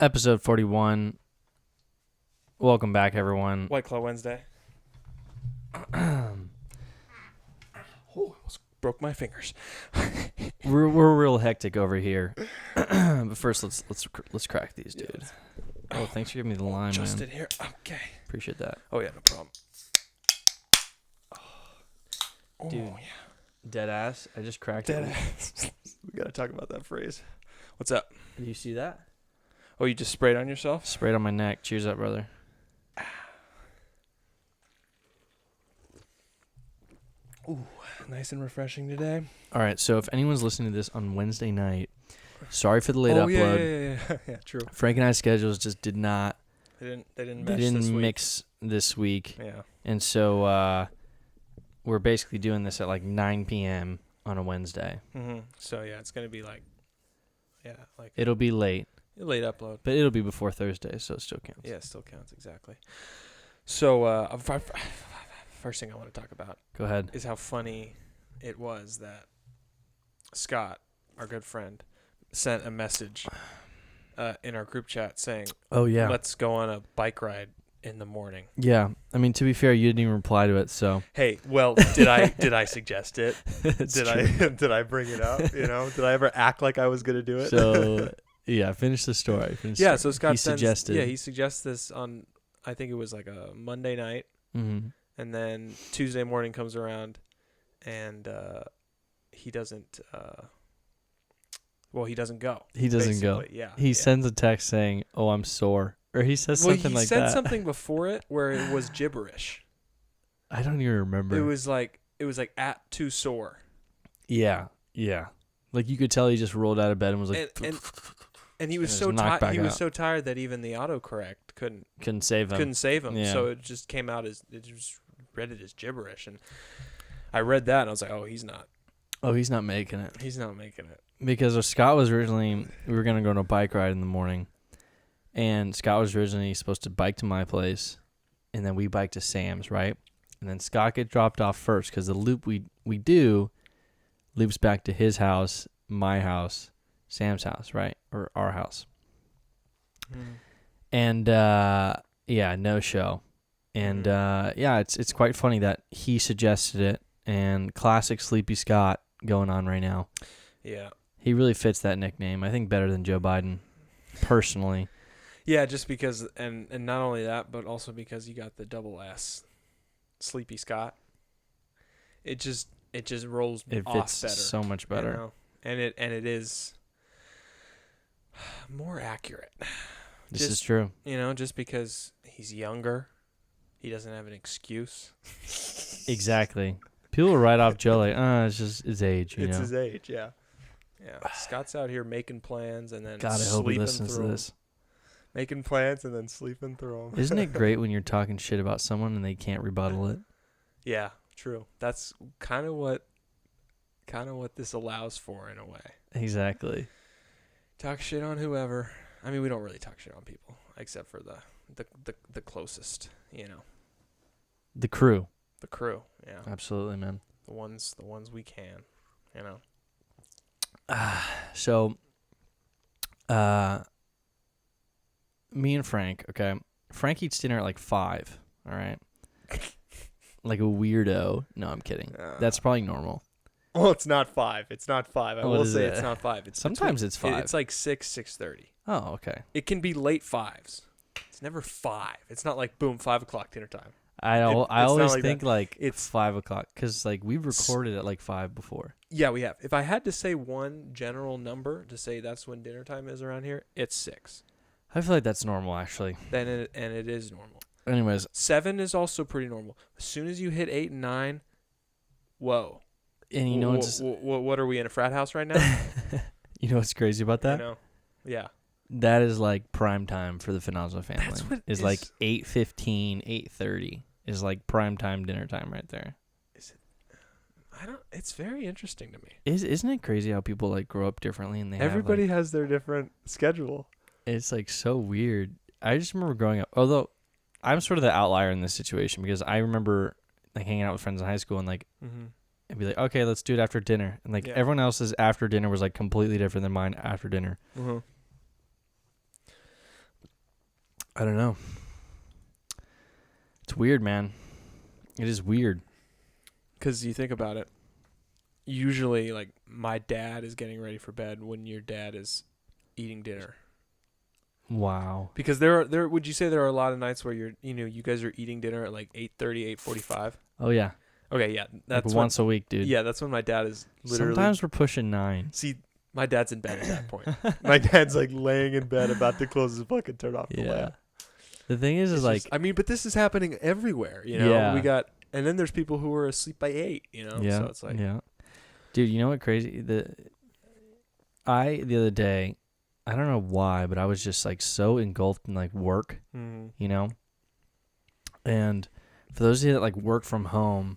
Episode 41. Welcome back, everyone. White Claw Wednesday. Oh, almost broke my fingers. we're real hectic over here. But first, let's crack these, dude. Oh, thanks for giving me the lime, Just man. in here. Okay. Appreciate that. Oh yeah, no problem. Oh, Dude. yeah. Dead ass. I just cracked Dead it. ass. We gotta talk about that phrase. What's up? Do you see that? Oh, you just sprayed on yourself? Sprayed on my neck. Cheers up, brother. Ooh, nice and refreshing today. All right, so if anyone's listening to this on Wednesday night, sorry for the late upload. Yeah, true. Frank and I's schedules just did not. They didn't mix this week. Yeah. And so we're basically doing this at like 9 p.m. on a Wednesday. Mm-hmm. So yeah, it's gonna be like It'll be late, a late upload. but it'll be before Thursday, so it still counts. Yeah, it still counts exactly. So first thing I want to talk about Go ahead. is how funny it was that Scott, our good friend, sent a message in our group chat saying, Oh, yeah. let's go on a bike ride in the morning. Yeah. I mean, to be fair, you didn't even reply to it, so. Hey, well, did I suggest it? True. Did I bring it up? Did I ever act like I was going to do it? So, yeah, finish the story. So Scott suggested. Yeah, he suggests this on, I think it was like a Monday night. Mm-hmm. And then Tuesday morning comes around, and he doesn't. He doesn't go. He doesn't go. Yeah. He sends a text saying, "Oh, I'm sore," or he says something like that. He said something before it where it was gibberish. I don't even remember. It was like at too sore. Yeah. Like you could tell he just rolled out of bed and was like, and he was so tired. He was so tired that even the autocorrect couldn't save him. Yeah. So it just came out as it just read it as gibberish, and I read that and I was like, oh, he's not. Oh, he's not making it. He's not making it. Because Scott was originally, we were going to go on a bike ride in the morning, and Scott was originally supposed to bike to my place, and then we bike to Sam's, right? And then Scott get dropped off first because the loop we do loops back to his house, my house, Sam's house, right? Or our house. And, no show. And, it's quite funny that he suggested it, and classic Sleepy Scott going on right now. Yeah. He really fits that nickname. I think better than Joe Biden, personally. Yeah, just because, and not only that, but also because you got the double S, Sleepy Scott. It just rolls off better. It fits so much better. You know? And it is more accurate. This is true. Just because he's younger, he doesn't have an excuse. Exactly. People will write off Joe like, it's just his age. It's his age, yeah. Yeah, Scott's out here making plans and then God, I hope he listens to this. Making plans and then sleeping through them. Isn't it great when you're talking shit about someone and they can't rebuttal it? Yeah, true. That's kind of what this allows for in a way. Exactly. Talk shit on whoever. I mean, we don't really talk shit on people except for the closest, The crew. The crew, yeah. Absolutely, man. The ones we can, So, me and Frank, okay? Frank eats dinner at like 5, all right? Like a weirdo. No, I'm kidding. That's probably normal. Well, it's not 5. It's not 5. I will say it's not 5. Sometimes it's 5. It's like 6:30. Oh, okay. It can be late 5s. It's never 5. It's not like, boom, 5 o'clock dinner time. I always think like it's 5 o'clock because like we've recorded at like 5 before. Yeah, we have. If I had to say one general number to say that's when dinner time is around here, it's 6. I feel like that's normal actually. And it is normal. Anyways, 7 is also pretty normal. As soon as you hit 8 and 9, whoa. And you know what are we in a frat house right now? You know what's crazy about that? Yeah. That is like prime time for the Finazzo family. That's what is like 8:15, 8:30 is like prime time dinner time right there. Is it? It's very interesting to me. Isn't it crazy how people like grow up differently and everybody has their different schedule. It's like so weird. I just remember growing up, although I'm sort of the outlier in this situation because I remember like hanging out with friends in high school and like and be like, okay, let's do it after dinner. And like everyone else's after dinner was like completely different than mine after dinner. I don't know. It's weird, man. It is weird. Because you think about it, usually, like, my dad is getting ready for bed when your dad is eating dinner. Wow. Because there would you say there are a lot of nights where you guys are eating dinner at like 8:30, 8:45? Oh, yeah. Okay, yeah. That's Like once a week, dude. Yeah, that's when my dad is literally. Sometimes we're pushing 9. See, my dad's in bed at that point. My dad's like laying in bed about to close his book and turn off the lamp. The thing is It's like, just, I mean, but this is happening everywhere, you know? Yeah. We got, and then there's people who are asleep by 8, you know? yeah, So it's like, yeah. Dude, you know what crazy? The other day, I don't know why, but I was just like so engulfed in like work, you know? And for those of you that like work from home,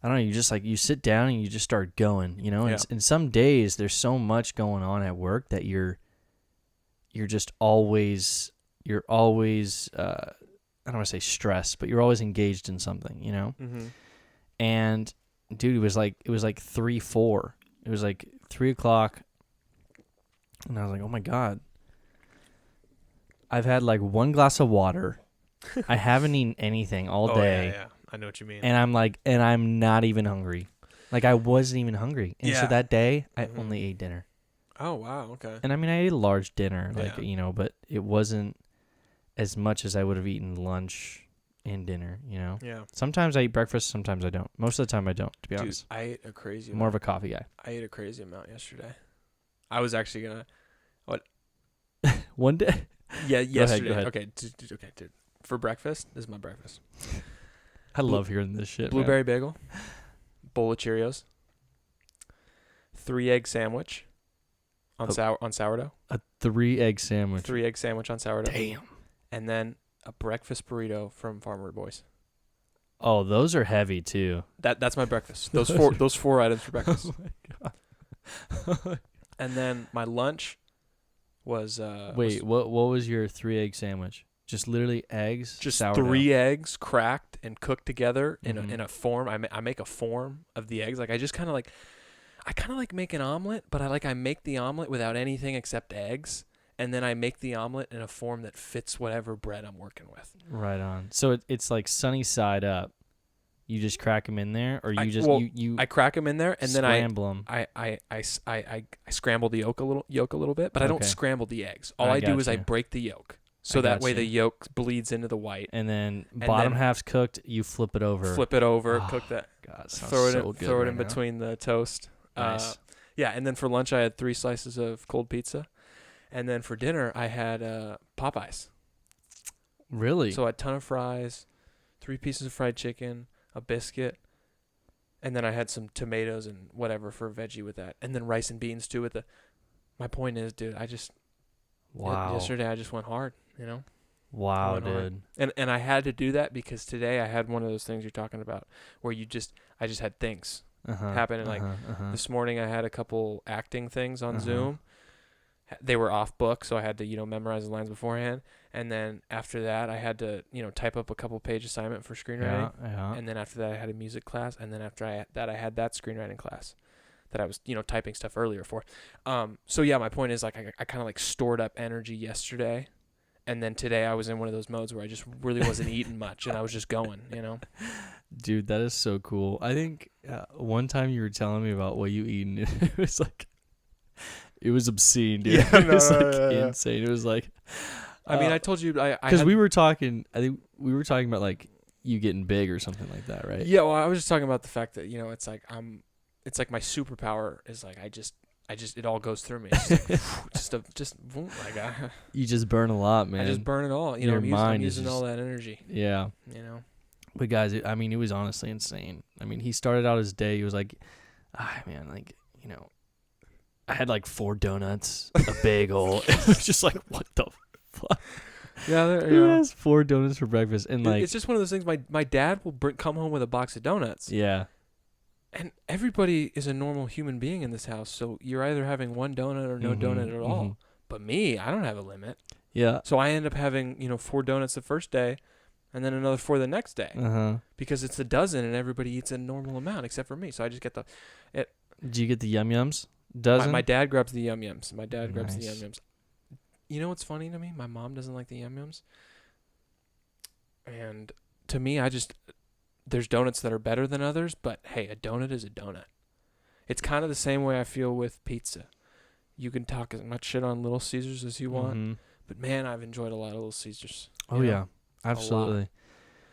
I don't know, you just like, you sit down and you just start going, you know? Yeah. And some days there's so much going on at work that you're just always, I don't want to say stressed, but you're always engaged in something, you know? Mm-hmm. And dude, it was like 3-4. It was like 3:00. And I was like, oh my God. I've had like 1 glass of water. I haven't eaten anything all day. Yeah. I know what you mean. And I'm not even hungry. Like I wasn't even hungry. And so that day I only ate dinner. Oh, wow. Okay. And I mean, I ate a large dinner, like, Yeah. you know, but it wasn't as much as I would have eaten lunch and dinner, you know? Yeah. Sometimes I eat breakfast, sometimes I don't. Most of the time I don't, to be Dude, honest. I ate a crazy I'm more of a coffee guy. I ate a crazy amount yesterday. I was actually going to. One day? Yeah, yesterday. Go ahead. Okay, dude. For breakfast, this is my breakfast. I love hearing this shit, Blueberry man. bagel, bowl of Cheerios, 3-egg sandwich on sourdough. A 3-egg sandwich. 3-egg sandwich on sourdough. Damn. And then a breakfast burrito from Farmer Boys. Oh, those are heavy too. That's my breakfast. Those four items for breakfast. Oh my God. And then my lunch was Wait, what was your 3-egg sandwich? Just literally eggs, just sourdough. 3 eggs cracked and cooked together in Mhm. a form. I make a form of the eggs. Like I kind of like make an omelet, but I make the omelet without anything except eggs, and then I make the omelet in a form that fits whatever bread I'm working with. Right on. So it's like sunny side up. You just crack them in there, or I crack them in there, and then scramble them. I scramble the yolk a little bit, but I don't Okay. scramble the eggs. All I do is I gotcha. break the yolk, so that way gotcha. the yolk bleeds into the white. And then bottom then half's cooked. You flip it over. Flip it over, Oh, cook that, God, sounds throw it so in, good throw it right in now. between the toast. Nice. Yeah, and then for lunch I had 3 slices of cold pizza, and then for dinner I had Popeyes. Really? So a ton of fries, 3 pieces of fried chicken, a biscuit, and then I had some tomatoes and whatever for veggie with that, and then rice and beans too with the. My point is, dude, Wow. yesterday I just went hard, you know. Wow, went hard. dude. And I had to do that because today I had one of those things you're talking about where I just had things happen, and like this morning I had a couple acting things on Zoom. They were off book, so I had to memorize the lines beforehand, and then after that I had to type up a couple page assignment for screenwriting, and then after that I had a music class, and then after I had that screenwriting class that I was typing stuff earlier for. So yeah, my point is like I kind of like stored up energy yesterday, and then today I was in one of those modes where I just really wasn't eating much, and I was just going, Dude, that is so cool. I think one time you were telling me about what you eat, and it was like, it was obscene, dude. Yeah, It was insane. It was like, I mean, I told you because we were talking. I think we were talking about like you getting big or something like that, right? Yeah, well, I was just talking about the fact that it's like it's like my superpower is like I just it all goes through me. It's just You just burn a lot, man. I just burn it all. Your I'm mind using is all that energy. Yeah. But guys, it was honestly insane. I mean, he started out his day. He was like, man, like, I had like 4 donuts, a bagel. It was just like, what the fuck? Yeah, Who has 4 donuts for breakfast? And like, it's just one of those things. My dad will come home with a box of donuts. Yeah. And everybody is a normal human being in this house, so you're either having 1 donut or no donut at all. But me, I don't have a limit. Yeah. So I end up having 4 donuts the first day, and then another 4 the next day. Because it's a dozen, and everybody eats a normal amount except for me. So I just get Do you get the Yum Yums? Dozen? My dad grabs the Yum Yums. My dad grabs the Nice. Yum Yums. You know what's funny to me? My mom doesn't like the Yum Yums And to me, there's donuts that are better than others, but hey, a donut is a donut. It's kind of the same way I feel with pizza. You can talk as much shit on Little Caesars as you want, but man, I've enjoyed a lot of Little Caesars. Oh yeah, absolutely.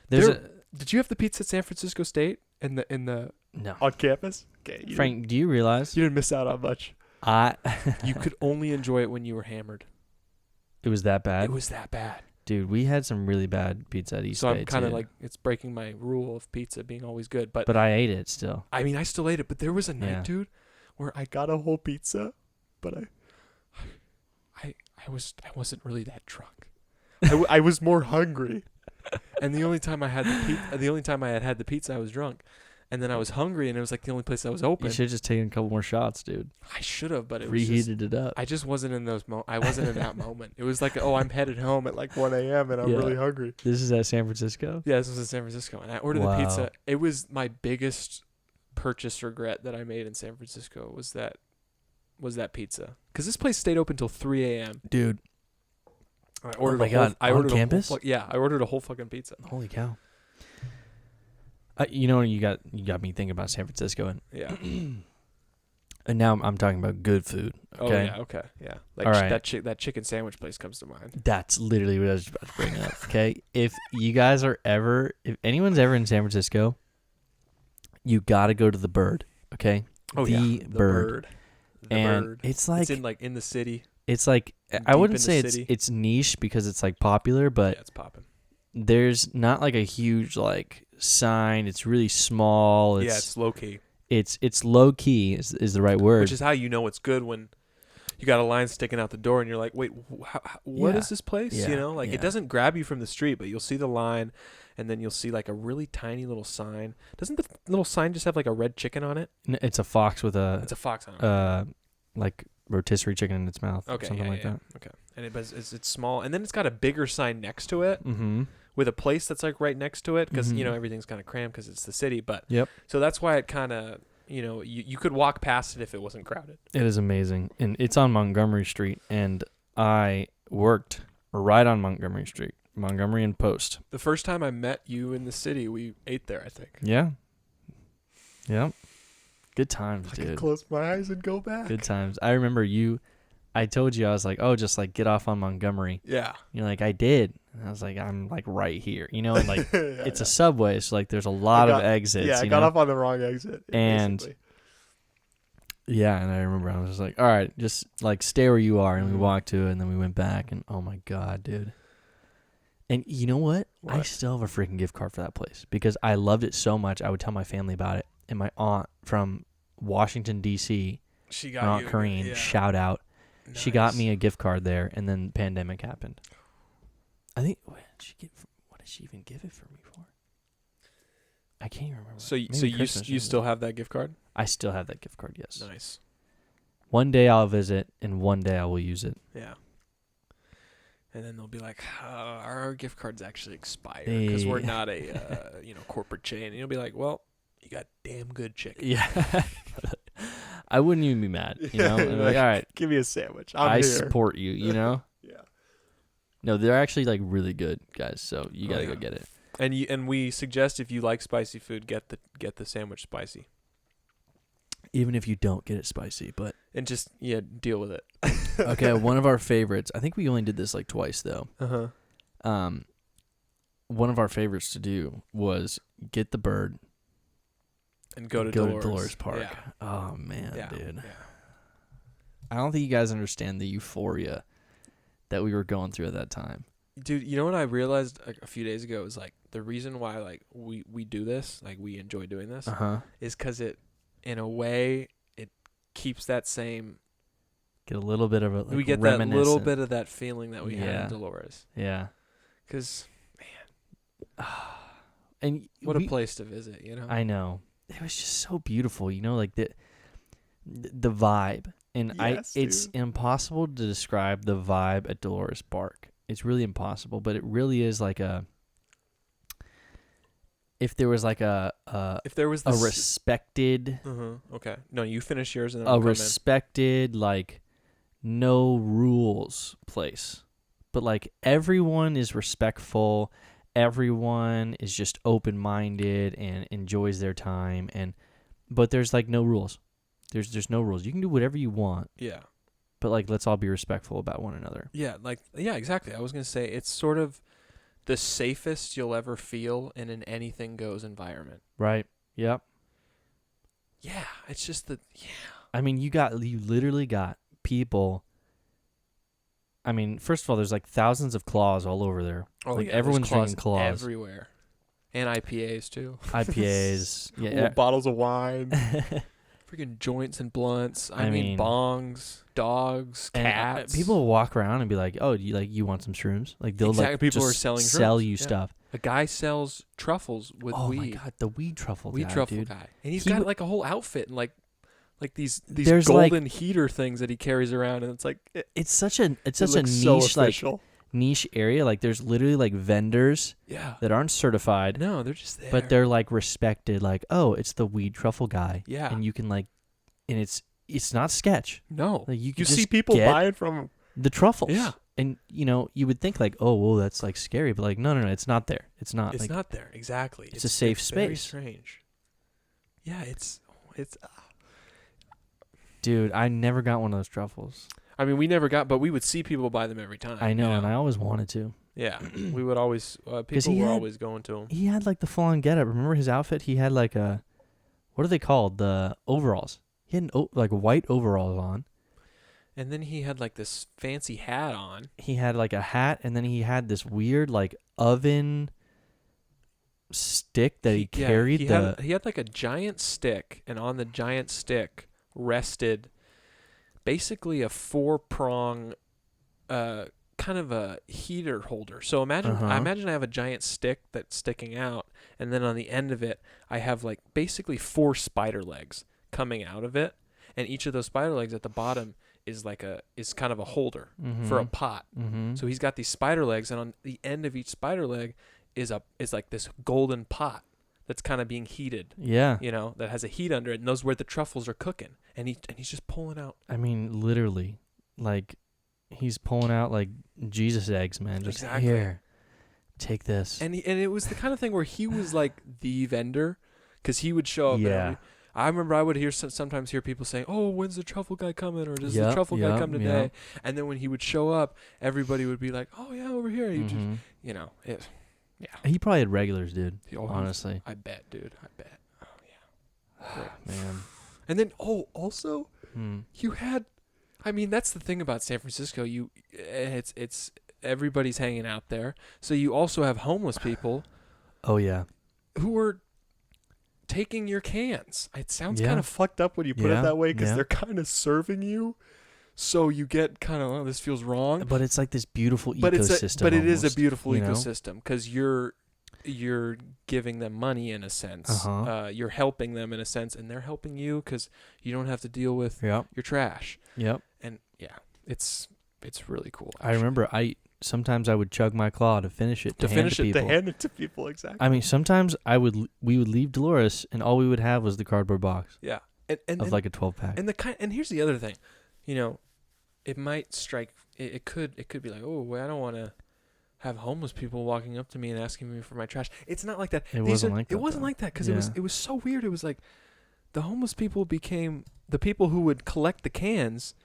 Did you have the pizza at San Francisco State in the no on campus? Okay, Frank, do you realize you didn't miss out on much? You could only enjoy it when you were hammered. It was that bad? It was that bad. Dude, we had some really bad pizza at East Bay. So I'm kind of like, it's breaking my rule of pizza being always good. But I ate it still. I mean, I still ate it. But there was a night, dude, where I got a whole pizza, but I wasn't really that drunk. I was more hungry. And the only time I had the pizza, I was drunk. And then I was hungry, and it was like the only place that was open. You should have just taken a couple more shots, dude. I should have, but reheated it up. I just wasn't in I wasn't in that moment. It was like, oh, I'm headed home at like 1 a.m. and I'm really hungry. This is at San Francisco? Yeah, this was in San Francisco, and I ordered the pizza. It was my biggest purchase regret that I made in San Francisco was that pizza, because this place stayed open till 3 a.m. Dude. I ordered on campus? I ordered a whole fucking pizza. Holy cow. You got me thinking about San Francisco, and and now I'm talking about good food. Okay? Oh yeah, yeah. Like all right. that chicken sandwich place comes to mind. That's literally what I was about to bring up. Okay, if anyone's ever in San Francisco, you got to go to the Bird. Okay, the Bird. It's like it's in the city. It's like I wouldn't say it's niche because it's like popular, but it's popping. There's not like a huge like sign. It's really small. It's low key. It's low key is the right word. Which is how you know it's good, when you got a line sticking out the door and you're like, wait, what is this place? Yeah. You know, like it doesn't grab you from the street, but you'll see the line, and then you'll see like a really tiny little sign. Doesn't the little sign just have like a red chicken on it? It's a fox with It's a fox on it. Like rotisserie chicken in its mouth. Okay, something like that. Okay, and it's small, and then it's got a bigger sign next to it. Mm-hmm. With a place that's like right next to it, because everything's kind of cramped because it's the city. But so that's why it kind of you could walk past it if it wasn't crowded. It is amazing, and it's on Montgomery Street, and I worked right on Montgomery Street, Montgomery and Post. The first time I met you in the city, we ate there, I think. Yeah. Good times, I dude. could close my eyes and go back. Good times. I remember I told you, I was like, oh, just like get off on Montgomery. Yeah. You're like, I did. And I was like, I'm like right here, and like it's a subway, so like there's a lot of exits. Yeah, I got off on the wrong exit. And basically. and I remember I was just like, all right, just like stay where you are, and we walked to it, and then we went back, and oh my god, dude. And you know what? I still have a freaking gift card for that place because I loved it so much. I would tell my family about it, and my aunt from Washington D.C., my aunt Corrine, shout out. Nice. She got me a gift card there, and then the pandemic happened. I think what did she even give it for me for? I can't even remember. So you still have that gift card? I still have that gift card. Yes. Nice. One day I'll visit, and one day I will use it. Yeah. And then they'll be like, our gift cards actually expire because we're not a corporate chain. And you'll be like, well, you got damn good chicken. Yeah. I wouldn't even be mad, I'd be like, all right, give me a sandwich. I support you, Yeah. No, they're actually like really good, guys. So you gotta go get it. And we suggest if you like spicy food, get the sandwich spicy. Even if you don't get it spicy, but and just deal with it. Okay, one of our favorites. I think we only did this like twice though. One of our favorites to do was get the Bird. And go to Dolores Park. Yeah. Oh man, dude. Yeah. I don't think you guys understand the euphoria that we were going through at that time. Dude, you know what I realized a few days ago is like the reason why like we do this, like we enjoy doing this, is because it, in a way, it keeps that same. Get a little bit of we get that little bit of that feeling that we had in Dolores. Yeah. Because, man, and what a place to visit, I know. It was just so beautiful, like the vibe. And it's impossible to describe the vibe at Dolores Park. It's really impossible, but it really is like if there was a respected. Okay. No, you finish yours and then a respected like no rules place, but like everyone is respectful. everyone is just open-minded and enjoys their time, but there's like no rules. There's no rules. You can do whatever you want. Yeah. But like, let's all be respectful about one another. Yeah, exactly. I was going to say it's sort of the safest you'll ever feel in an anything goes environment. Right. Yep. Yeah, it's just I mean, you literally got people. I mean, first of all, there's like thousands of claws all over there. Oh, like yeah, everyone's drinking claws everywhere. And IPAs too. IPAs. Yeah. Bottles of wine. Freaking joints and blunts. I mean bongs, dogs, cats. People walk around and be like, "Oh, you want some shrooms?" Like they'll people are selling shrooms. you stuff. A guy sells truffles with weed. Oh my god, the weed truffle guy. And he's got like a whole outfit and like these there's golden heater things that he carries around, and it's like it's such a niche niche area. Like there's literally like vendors that aren't certified. No, they're just there. But they're like respected, like, oh, it's the weed truffle guy. Yeah. And you can like, and it's not sketch. No. Like you see people buying from the truffles. Yeah. And you would think like, oh, well, that's like scary, but like, no, it's not there. It's not. It's not there. Exactly. It's a safe space. Very strange. Yeah, it's. Dude, I never got one of those truffles. I mean, we never got, but we would see people buy them every time. I know, and I always wanted to. Yeah, we would always. People were always going to him. He had like the full-on getup. Remember his outfit? He had like what are they called? The overalls. He had like white overalls on. And then he had like this fancy hat on. He had like a hat, and then he had this weird like oven stick that he carried. He had like a giant stick, and on the giant stick rested basically a 4-prong kind of a heater holder. So I imagine I have a giant stick that's sticking out, and then on the end of it I have like basically 4 spider legs coming out of it, and each of those spider legs at the bottom is kind of a holder for a pot. Mm-hmm. So he's got these spider legs, and on the end of each spider leg is like this golden pot that's kind of being heated. Yeah. That has a heat under it, and those where the truffles are cooking. And he's just pulling out. I mean, literally, like he's pulling out like Jesus eggs, man. Just here, take this. And it was the kind of thing where he was like the vendor, because he would show up. Yeah. I remember I would sometimes hear people saying, "Oh, when's the truffle guy coming?" Or "Does the truffle guy come today?" Yep. And then when he would show up, everybody would be like, "Oh yeah, over here." You just, it. Yeah. He probably had regulars, dude. Honestly, I bet, dude. I bet. Oh yeah. Man. And then also you had, I mean, that's the thing about San Francisco. It's everybody's hanging out there. So you also have homeless people. Oh yeah. Who are taking your cans. It sounds kind of fucked up when you put it that way, because they're kind of serving you. So you get kind of, this feels wrong. But it's like this beautiful ecosystem. But it is a beautiful ecosystem, because you're giving them money in a sense. You're helping them in a sense, and they're helping you because you don't have to deal with your trash. Yep. And yeah, it's really cool. Actually. I remember sometimes I would chug my claw to finish it. To hand it to people, exactly. I mean, sometimes we would leave Dolores, and all we would have was the cardboard box. Yeah. And like a 12-pack. And here's the other thing, it might strike. It could be like, oh, well, I don't want to have homeless people walking up to me and asking me for my trash. It's not like that. It wasn't like that because it was so weird. It was like the homeless people became the people who would collect the cans.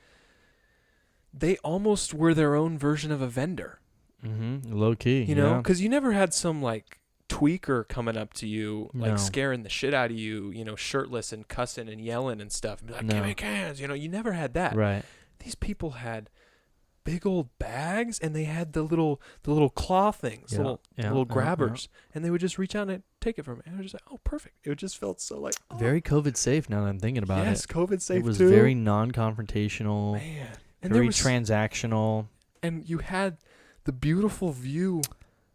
They almost were their own version of a vendor. Mm-hmm. Low key, because you never had some like tweaker coming up to you, like scaring the shit out of you, shirtless and cussing and yelling and stuff, and be like, "Give me cans," you never had that. Right. These people had big old bags, and they had the little claw things, little grabbers, and they would just reach out and take it from me. And I was just like, oh, perfect. It just felt so like very COVID safe. Now that I'm thinking about it, yes, COVID safe. It was too. very non-confrontational, man, and very transactional, and you had the beautiful view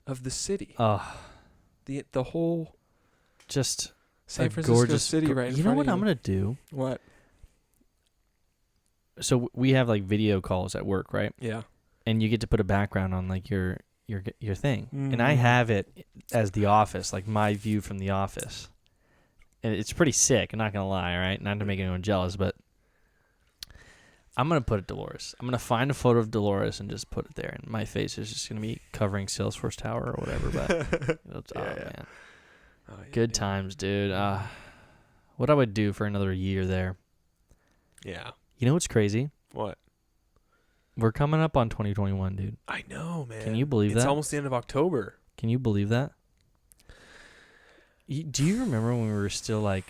of the city. The whole just San Francisco city right in front of you. You know what I'm gonna do? What? So we have like video calls at work, right? Yeah. And you get to put a background on like your thing. Mm-hmm. And I have it as The Office, like my view from The Office. And it's pretty sick, I'm not going to lie, right? Not to make anyone jealous, but I'm going to put it Dolores. I'm going to find a photo of Dolores and just put it there. And my face is just going to be covering Salesforce Tower or whatever. But man. Oh, yeah, good times, dude. What I would do for another year there. Yeah. You know what's crazy? What? We're coming up on 2021, dude. I know, man. Can you believe that? It's almost the end of October. Can you believe that? Do you remember when we were still like...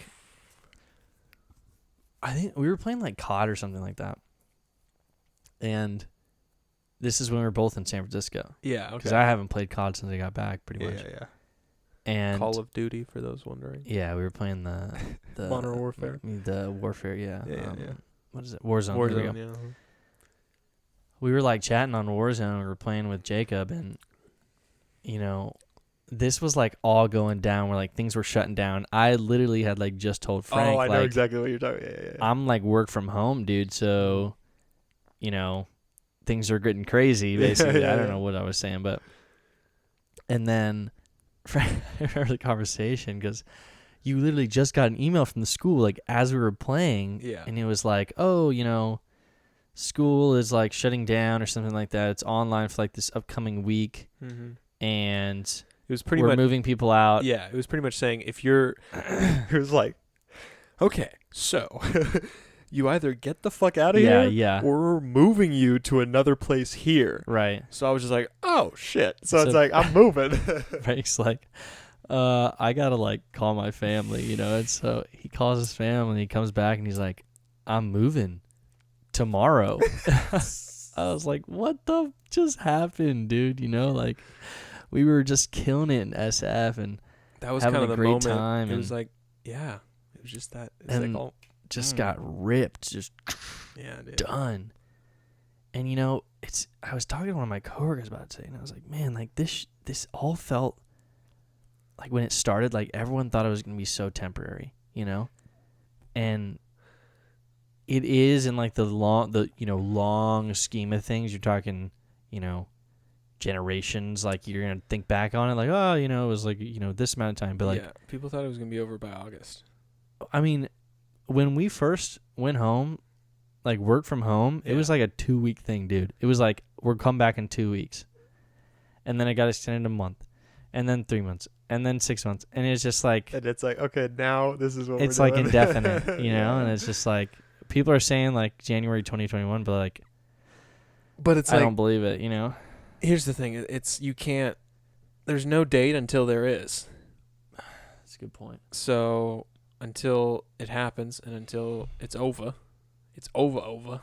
I think we were playing like COD or something like that. And this is when we were both in San Francisco. Yeah, okay. Because I haven't played COD since I got back, pretty much. Yeah. And Call of Duty, for those wondering. Yeah, we were playing the Modern Warfare. The Warfare, yeah. Yeah. What is it? Warzone. Warzone, yeah. We were like chatting on Warzone. We were playing with Jacob, and you know, this was like all going down. Where like things were shutting down. I literally had like just told Frank. Oh, I know like, exactly what you're talking. Yeah. I'm like work from home, dude. So, you know, things are getting crazy. Basically, I don't know what I was saying, but and then Frank, I remember the conversation because you literally just got an email from the school like as we were playing, and it was like, oh, you know, school is like shutting down or something like that. It's online for like this upcoming week, and it was pretty we're much moving people out. Yeah, it was pretty much saying if you're, it was like, okay, so you either get the fuck out of here, or we're moving you to another place here. Right. So I was just like, oh shit. So it's like I'm moving. Frank's like, I gotta like call my family, you know. And so he calls his family. And he comes back and he's like, I'm moving tomorrow. I was like, what the just happened, dude? You know, like we were just killing it in SF and that was having kind of a the great moment. time. It was like, yeah, it was just that. It's and like all just got ripped, just dude. Done. And you know, I was talking to one of my coworkers about it today, and I was like, man, like this all felt like when it started, like everyone thought it was gonna be so temporary, you know, and it is in like the long scheme of things. You're talking, you know, generations. Like you're gonna think back on it, like, oh, you know, it was like, you know, this amount of time, but like, people thought it was gonna be over by August. I mean, when we first went home, like work from home, it was like a 2-week thing, dude. It was like we're come back in 2 weeks, and then it got extended a month, and then 3 months, and then 6 months, and it's just like, and it's like, okay, now this is what it's we're like doing. indefinite, you know, and it's just like people are saying like January 2021, but like, it's I don't believe it, you know. Here's the thing: it's you can't. There's no date until there is. That's a good point. So until it happens and until it's over. It's over.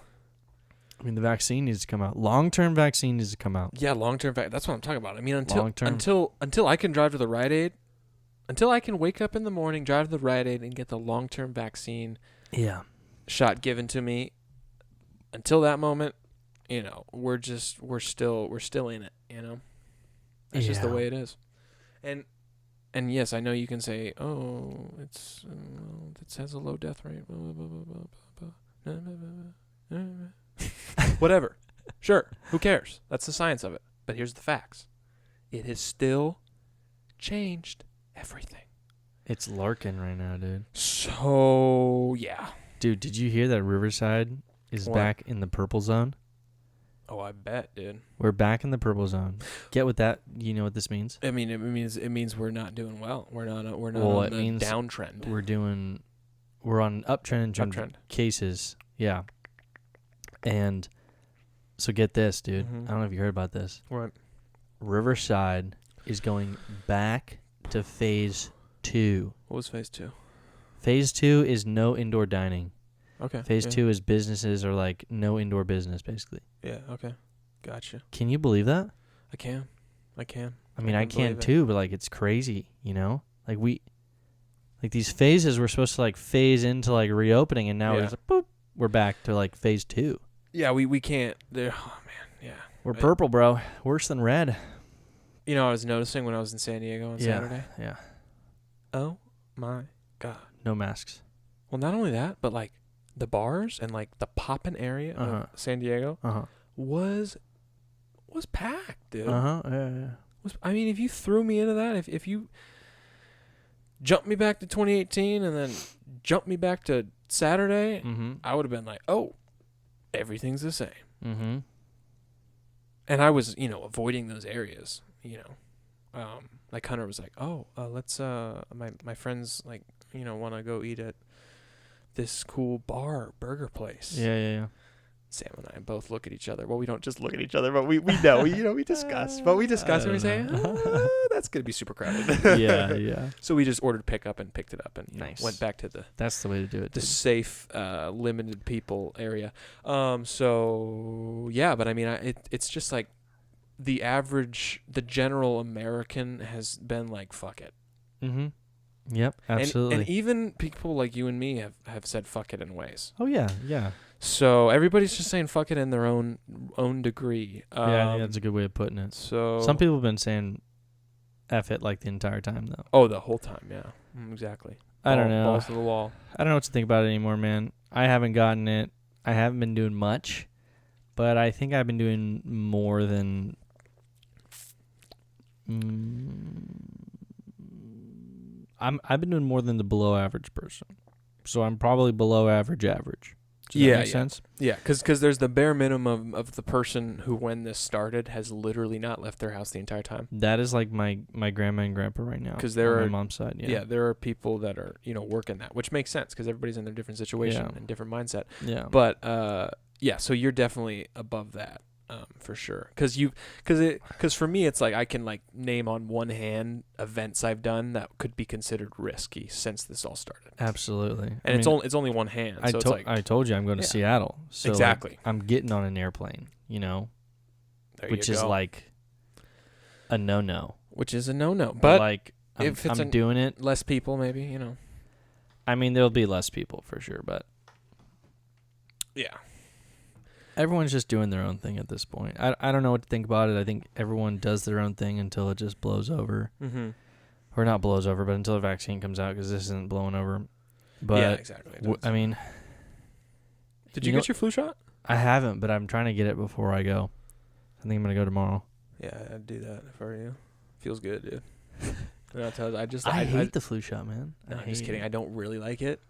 I mean, the vaccine needs to come out. Long-term vaccine needs to come out. Yeah, long-term that's what I'm talking about. I mean, until I can drive to the Rite Aid, until I can wake up in the morning, drive to the Rite Aid, and get the long-term vaccine shot given to me. Until that moment, you know, we're still in it. You know, that's just the way it is. And yes, I know you can say, oh, it has a low death rate. Blah, blah, blah, blah, blah. Whatever. Sure. Who cares? That's the science of it. But here's the facts. It has still changed everything. It's larking right now, dude. So, yeah. Dude, did you hear that Riverside is back in the purple zone? Oh, I bet, dude. We're back in the purple zone. Get what that? You know what this means? I mean, it means we're not doing well. We're not on the downtrend. We're on an uptrend in terms of cases. Yeah. And so get this, dude. I don't know if you heard about this. What? Riverside is going back to phase 2. What was phase 2? Phase 2 is no indoor dining. Okay. Phase 2 is businesses are like no indoor business, basically. Yeah, okay. Gotcha. Can you believe that? I can. I mean, I can too, but like it's crazy, you know? Like these phases were supposed to like phase into like reopening, and now it's like, boop, we're back to like phase 2. Yeah, we can't. Oh man, yeah. We're purple, bro. Worse than red. You know, I was noticing when I was in San Diego on Saturday. Yeah. Oh my God. No masks. Well, not only that, but like the bars and like the poppin' area of San Diego was packed, dude. Yeah. I mean, if you threw me into that, if you jump me back to 2018 and then jump me back to Saturday, I would have been like, oh, everything's the same. Mm-hmm. And I was, avoiding those areas, like Hunter was like, let's, my friends, like, want to go eat at this cool burger place. Yeah. Sam and I both look at each other. Well, we don't just look at each other, but we know, we discuss. But we discuss and we say, that's going to be super crowded. Yeah. So we just ordered pickup and picked it up and went back to That's the way to do it. the safe, limited people area. So, yeah, but I mean, it's just like the general American has been like, fuck it. Mm-hmm. Yep, absolutely. And even people like you and me have said fuck it in ways. Oh, yeah. So everybody's just saying fuck it in their own degree. Yeah, I think that's a good way of putting it. So some people have been saying F it like the entire time, though. Oh, the whole time, yeah. Exactly. I don't know. Balls to the wall. I don't know what to think about it anymore, man. I haven't gotten it. I haven't been doing much, but I think I've been doing more than... I've been doing more than the below average person. So I'm probably below average. Does that make sense? Yeah, because there's the bare minimum of the person who, when this started, has literally not left their house the entire time. That is like my grandma and grandpa right now. Because there are my mom's side. Yeah, there are people that are working that, which makes sense because everybody's in their different situation and different mindset. Yeah. But so you're definitely above that. For sure, because for me it's like I can like name on one hand events I've done that could be considered risky since this all started. Absolutely, and it's only one hand. So it's like I told you I'm going to Seattle. So exactly, like, I'm getting on an airplane. Which is like a no. Which is a no. But like if I'm doing it, less people maybe. I mean, there'll be less people for sure, but yeah. Everyone's just doing their own thing at this point. I don't know what to think about it. I think everyone does their own thing until it just blows over. Mm-hmm. Or not blows over, but until the vaccine comes out, because this isn't blowing over. But yeah, exactly. I mean... Did you get your flu shot? I haven't, but I'm trying to get it before I go. I think I'm going to go tomorrow. Yeah, I'd do that if I were you. Feels good, dude. I hate the flu shot, man. No, I'm just kidding. I don't really like it.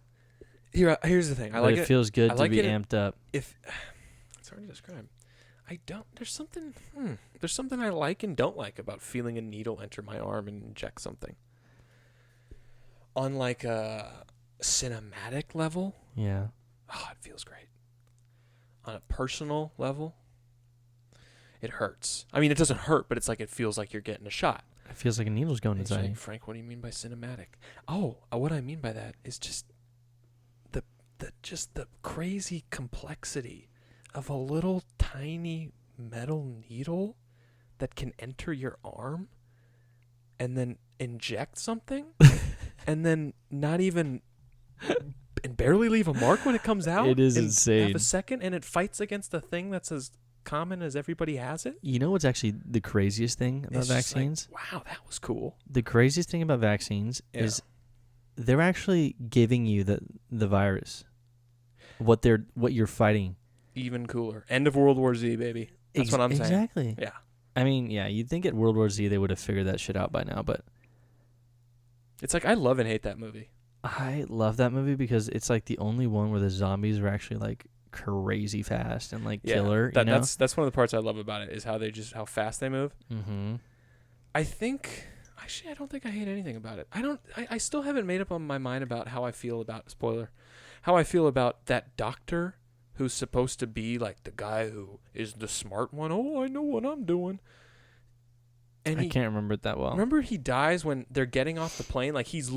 Here's the thing. I like it. It feels good to be amped up. It's hard to describe. There's something I like and don't like about feeling a needle enter my arm and inject something. On like a cinematic level, yeah. Oh, it feels great. On a personal level, it hurts. I mean, it doesn't hurt, but it's like it feels like you're getting a shot. It feels like a needle's going inside you. Like, Frank, what do you mean by cinematic? Oh, what I mean by that is just the crazy complexity of a little tiny metal needle that can enter your arm and then inject something and then not even and barely leave a mark when it comes out. It is insane. Half a second, and it fights against a thing that's as common as everybody has it. You know what's actually the craziest thing about vaccines? Like, wow, that was cool. The craziest thing about vaccines is they're actually giving you the virus. What you're fighting. Even cooler. End of World War Z, baby. That's what I'm saying. Exactly. Yeah. I mean, yeah, you'd think at World War Z they would have figured that shit out by now, but... It's like, I love and hate that movie. I love that movie because it's like the only one where the zombies are actually like crazy fast and like killer. That's one of the parts I love about it is how fast they move. Mm-hmm. I don't think I hate anything about it. I still haven't made up on my mind about how I feel about, spoiler, how I feel about that doctor who's supposed to be like the guy who is the smart one. Oh, I know what I'm doing. And I can't remember it that well. Remember he dies when they're getting off the plane? Like he's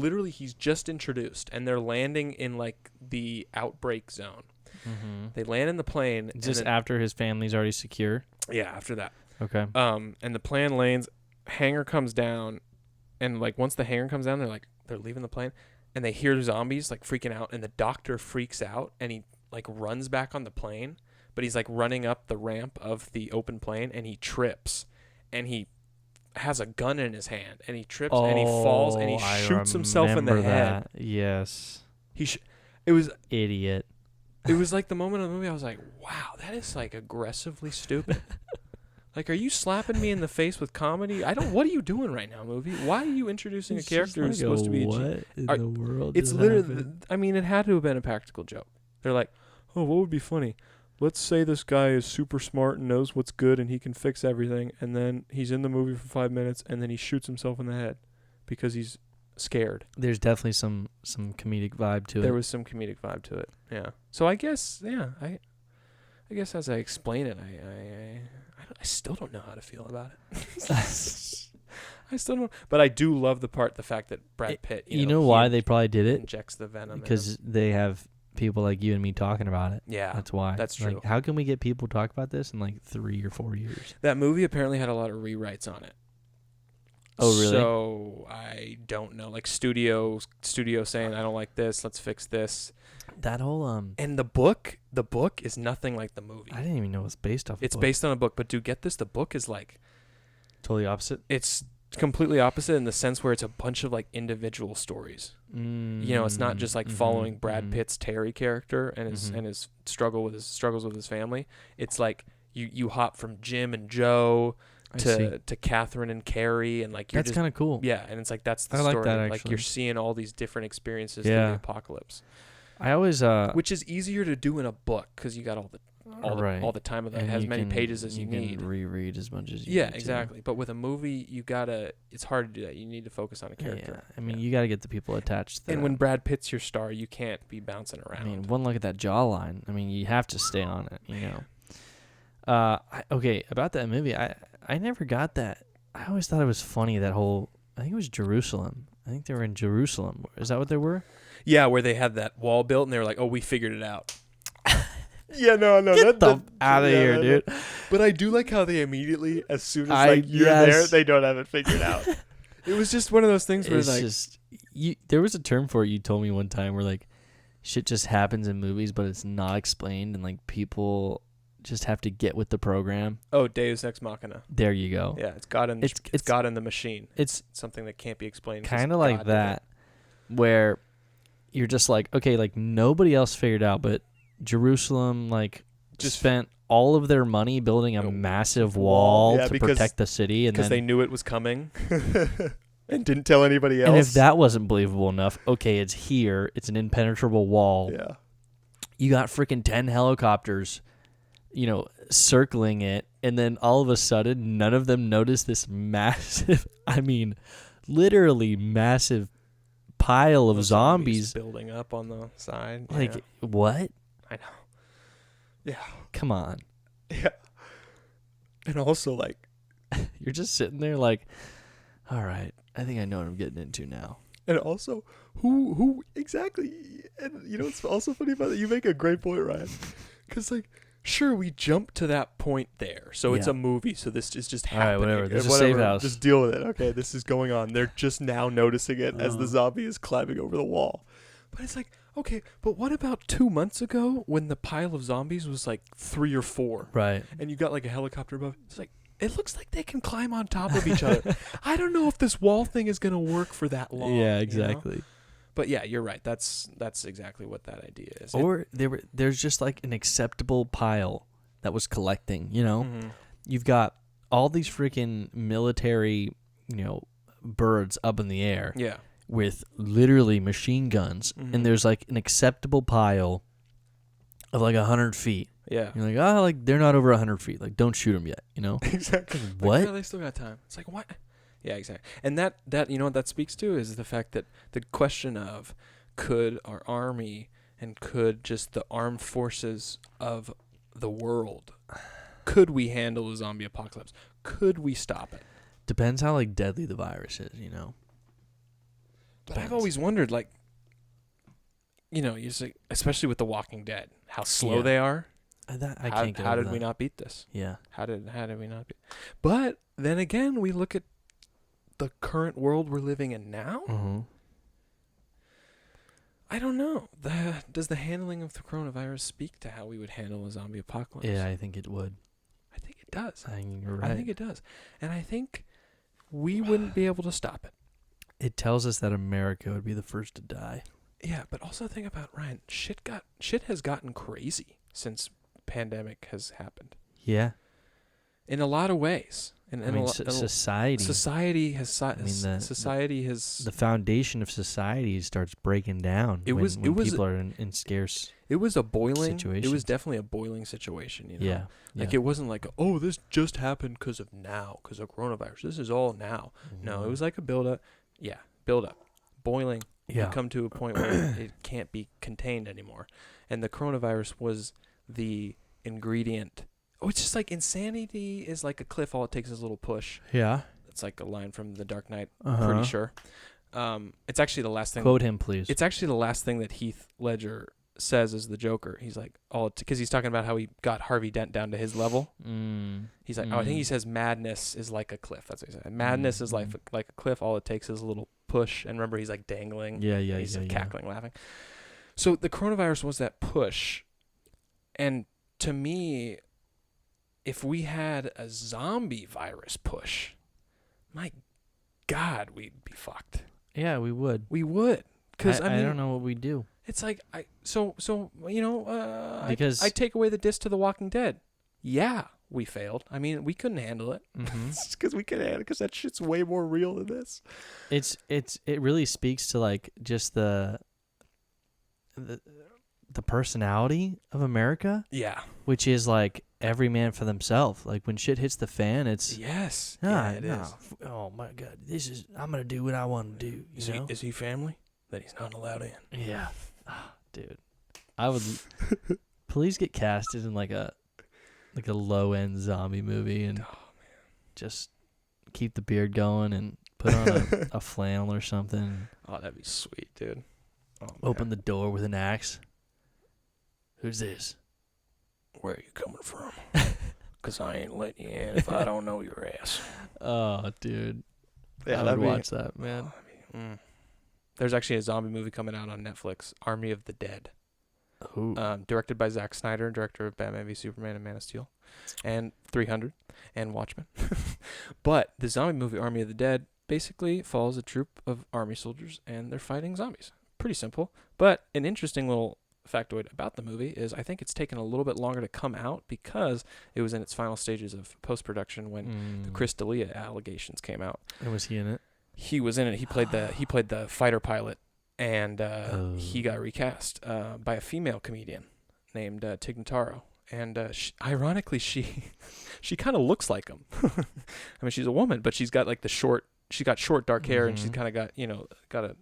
just introduced and they're landing in like the outbreak zone. Mm-hmm. They land in the plane. Just after his family's already secure? Yeah, after that. Okay. And the plane lands, hangar comes down, and like once the hangar comes down, they're leaving the plane, and they hear zombies like freaking out, and the doctor freaks out, and he like runs back on the plane, but he's like running up the ramp of the open plane, and he trips, and he has a gun in his hand, and he trips, and he falls, and he shoots himself in the head. Yes. It was idiot. It was like the moment of the movie I was like, wow, that is like aggressively stupid. Like, are you slapping me in the face with comedy? What are you doing right now, movie? Why are you introducing a character who's supposed to be what in the world? It's literally, I mean, it had to have been a practical joke. They're like, oh, what would be funny? let's say this guy is super smart and knows what's good and he can fix everything, and then he's in the movie for 5 minutes and then he shoots himself in the head because he's scared. There's definitely some comedic vibe to it. There was some comedic vibe to it. Yeah. So I guess, I guess as I explain it, I still don't know how to feel about it. I still don't. But I do love the fact that Brad Pitt. You know why they probably did it? Injects the venom. Because they have people like you and me talking about it. Yeah, that's why. That's true. Like, how can we get people to talk about this in like 3 or 4 years? That movie apparently had a lot of rewrites on it. Oh, really? So I don't know. Like studio saying, I don't like this. Let's fix this. That whole And the book is nothing like the movie. I didn't even know it was based off. It's based on a book, but dude, get this: the book is like totally opposite. It's completely opposite in the sense where it's a bunch of like individual stories. You know, it's not just like following Brad Pitt's Terry character and his struggles with his family. It's like you hop from Jim and Joe to Catherine and Carrie, and like that's kind of cool. Yeah, and it's like that's the I story. like that, like you're seeing all these different experiences through the apocalypse. I always which is easier to do in a book because you got all the time of that. It has many pages as you need. You can reread as much as you need. Yeah, exactly. To. But with a movie, it's hard to do that. You need to focus on a character. Yeah, I mean, you got to get the people attached to that. And when Brad Pitt's your star, you can't be bouncing around. I mean, one look at that jawline. I mean, you have to stay on it, you know. Okay, about that movie, I never got that. I always thought it was funny, that whole, I think it was Jerusalem. I think they were in Jerusalem. Is that what they were? Yeah, where they had that wall built, and they were like, "Oh, we figured it out." Yeah, no, get out of here, dude. But I do like how they immediately, as soon as you're there, they don't have it figured out. It was just one of those things where it's like, just there was a term for it. You told me one time where like shit just happens in movies, but it's not explained, and like people just have to get with the program. Oh, Deus Ex Machina. There you go. Yeah, it's God in it's God in the machine. It's something that can't be explained. Kind of like that, where you're just like, okay, like nobody else figured out, but Jerusalem like just spent all of their money building a massive wall to protect the city, and because they knew it was coming and didn't tell anybody else. And if that wasn't believable enough, okay, it's here. It's an impenetrable wall. Yeah, you got freaking 10 helicopters, you know, circling it, and then all of a sudden, none of them notice this massive, I mean, literally massive pile of zombies building up on the side. Like, what? I know. Yeah. Come on. Yeah. And also, like, you're just sitting there like, all right, I think I know what I'm getting into now. And also, who exactly? And you know what's also funny about that? You make a great point, Ryan. Because, like, sure, we jump to that point there. So it's a movie. So this is just happening. All right, whatever. There's a safe house. Just deal with it. Okay, this is going on. They're just now noticing it as the zombie is climbing over the wall. But it's like, okay, but what about 2 months ago when the pile of zombies was like 3 or 4? Right. And you got like a helicopter above. It's like, it looks like they can climb on top of each other. I don't know if this wall thing is going to work for that long. Yeah, exactly. You know? But yeah, you're right. That's exactly what that idea is. Or there's just like an acceptable pile that was collecting, you know? Mm-hmm. You've got all these freaking military, you know, birds up in the air. Yeah. With literally machine guns, and there's like an acceptable pile of like 100 feet. Yeah. You're like, oh, like they're not over 100 feet. Like, don't shoot them yet, you know? Exactly. What? Like, no, they still got time. It's like, what? Yeah, exactly. And that you know what that speaks to is the fact that the question of could our army and could just the armed forces of the world, could we handle a zombie apocalypse? Could we stop it? Depends how like deadly the virus is, you know? But I've always wondered, like, you know, especially with The Walking Dead, how slow they are. How did we not beat this? Yeah. How did we not beat? But then again, we look at the current world we're living in now. Mm-hmm. I don't know. Does the handling of the coronavirus speak to how we would handle a zombie apocalypse? Yeah, I think it would. I think it does. I think you're right. I think it does. And I think we wouldn't be able to stop it. It tells us that America would be the first to die. Yeah, but also think about, Ryan, shit has gotten crazy since pandemic has happened. Yeah. in a lot of ways. Society has the foundation of society starts breaking down when people are in scarce. It was a boiling situations. It was definitely a boiling situation, you know. Yeah. Like it wasn't like, oh, this just happened because of coronavirus. This is all now. Mm-hmm. No, it was like a build up. Yeah, build up, boiling. Yeah. You come to a point where it can't be contained anymore, and the coronavirus was the ingredient. Oh, it's just like insanity is like a cliff. All it takes is a little push. Yeah. It's like a line from The Dark Knight. Pretty sure. It's actually the last thing. Quote him, please. It's actually the last thing that Heath Ledger says as the Joker. He's like, because he's talking about how he got Harvey Dent down to his level. He's like, I think he says madness is like a cliff. That's what he said. Madness is like a cliff. All it takes is a little push. And remember, he's like dangling. He's cackling, laughing. So the coronavirus was that push. And to me, if we had a zombie virus push, my God, we'd be fucked. Yeah, we would. We would. Because I don't know what we'd do. It's like because I take away the diss to The Walking Dead. Yeah, we failed. I mean, we couldn't handle it because we couldn't handle it because that shit's way more real than this. It really speaks to like just the personality of America. Yeah, which is like every man for themselves. Like when shit hits the fan, it's it is. Oh my God, I'm gonna do what I want to do. Is he family that he's not allowed in? Yeah. Oh, dude, I would please get casted in like a low end zombie movie and just keep the beard going and put on a flannel or something. Oh, that'd be sweet, dude. Open the door with an axe. Who's this? Where are you coming from? Because I ain't letting you in if I don't know your ass. Oh, dude. Yeah, I would watch that, man. There's actually a zombie movie coming out on Netflix, Army of the Dead. Directed by Zack Snyder, director of Batman v Superman and Man of Steel, and 300, and Watchmen. But the zombie movie, Army of the Dead, basically follows a troop of army soldiers, and they're fighting zombies. Pretty simple. But an interesting little factoid about the movie is I think it's taken a little bit longer to come out because it was in its final stages of post-production when the Chris D'Elia allegations came out. And was he in it? He was in it. He played the fighter pilot, and he got recast by a female comedian named Tig Notaro. And ironically, she kind of looks like him. I mean, she's a woman, but she's got like short dark hair, and she's kind of got a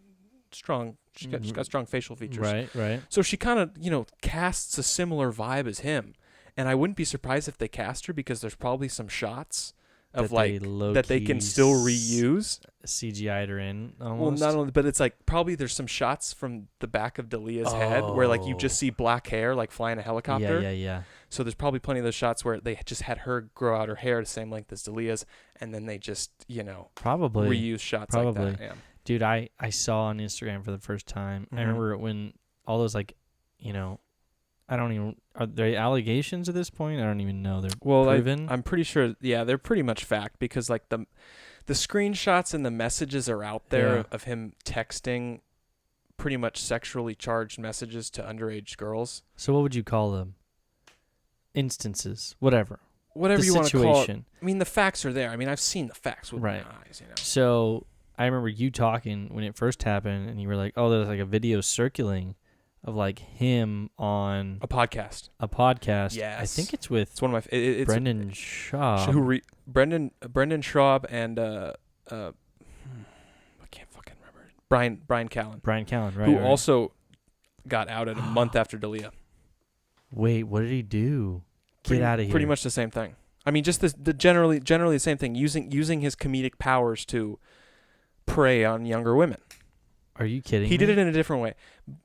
strong. She's got strong facial features. Right. So she kind of casts a similar vibe as him, and I wouldn't be surprised if they cast her because there's probably some shots of that they can still reuse. CGI'd her in almost. Well, not only, but it's like probably there's some shots from the back of D'Elia's head where like you just see black hair like flying a helicopter. Yeah. So there's probably plenty of those shots where they just had her grow out her hair the same length as D'Elia's, and then they just probably reuse shots like that. Yeah. Dude, I saw on Instagram for the first time. I remember when all those I don't even, are there allegations at this point? I don't even know. They're proven? I'm pretty sure, they're pretty much fact because like the screenshots and the messages are out there of him texting pretty much sexually charged messages to underage girls. So what would you call them? Instances, whatever you want to call it. I mean, the facts are there. I mean, I've seen the facts with my eyes, So I remember you talking when it first happened, and you were like, "Oh, there's like a video circulating of like him on a podcast." Yes, I think it's with one of my it's Brendan Schaub. Brendan Schaub and I can't fucking remember Brian Callen. Brian Callen, right? Who also got outed a month after D'Elia. Wait, what did he do? Get out of here! Pretty much the same thing. I mean, just the generally the same thing. Using his comedic powers to prey on younger women. Are you kidding me? He did it in a different way.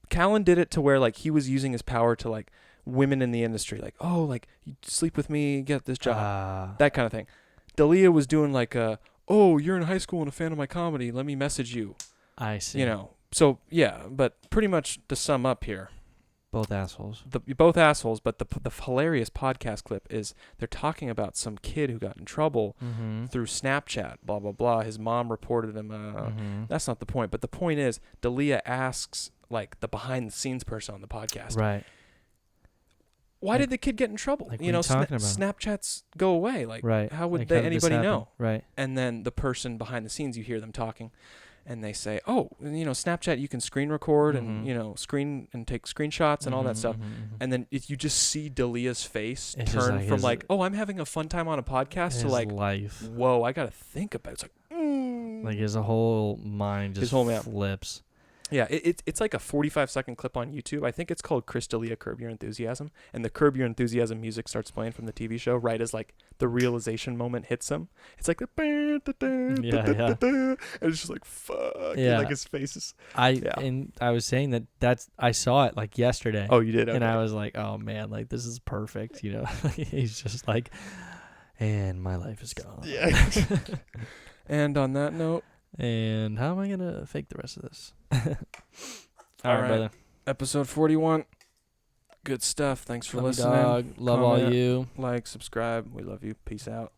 Callen did it to where like he was using his power to like women in the industry, like, oh, like you sleep with me, get this job, that kind of thing. D'Elia was doing like oh, you're in high school and a fan of my comedy, let me message you. I see. So yeah, but pretty much to sum up here, both assholes. Both assholes, but the hilarious podcast clip is they're talking about some kid who got in trouble through Snapchat, blah, blah, blah. His mom reported him. That's not the point. But the point is, D'Elia asks, like, the behind-the-scenes person on the podcast. Right. why did the kid get in trouble? Like, you know, what are you talking about? Snapchats go away. Like, right. how would like, anybody know? Right. And then the person behind the scenes, you hear them talking, and they say, "Oh, you know, Snapchat, you can screen record and you know, screen and take screenshots and all that stuff." And then if you just see Dalia's face turn from like, "Oh, I'm having a fun time on a podcast," to like, life. "Whoa, I gotta think about it." It's like, like his whole mind just flips. Yeah, it's like a 45-second clip on YouTube. I think it's called Chris D'Elia Curb Your Enthusiasm. And the Curb Your Enthusiasm music starts playing from the TV show right as like the realization moment hits him. It's like the and it's just like fuck. Yeah, like his face is. And I was saying I saw it like yesterday. Oh, you did? Okay. And I was like, oh man, like this is perfect. You know, he's just like, and my life is gone. Yeah. And on that note. And how am I gonna fake the rest of this? All right, brother. Episode 41. Good stuff. Thanks for listening. Dog. Love comment, all you. Like, subscribe. We love you. Peace out.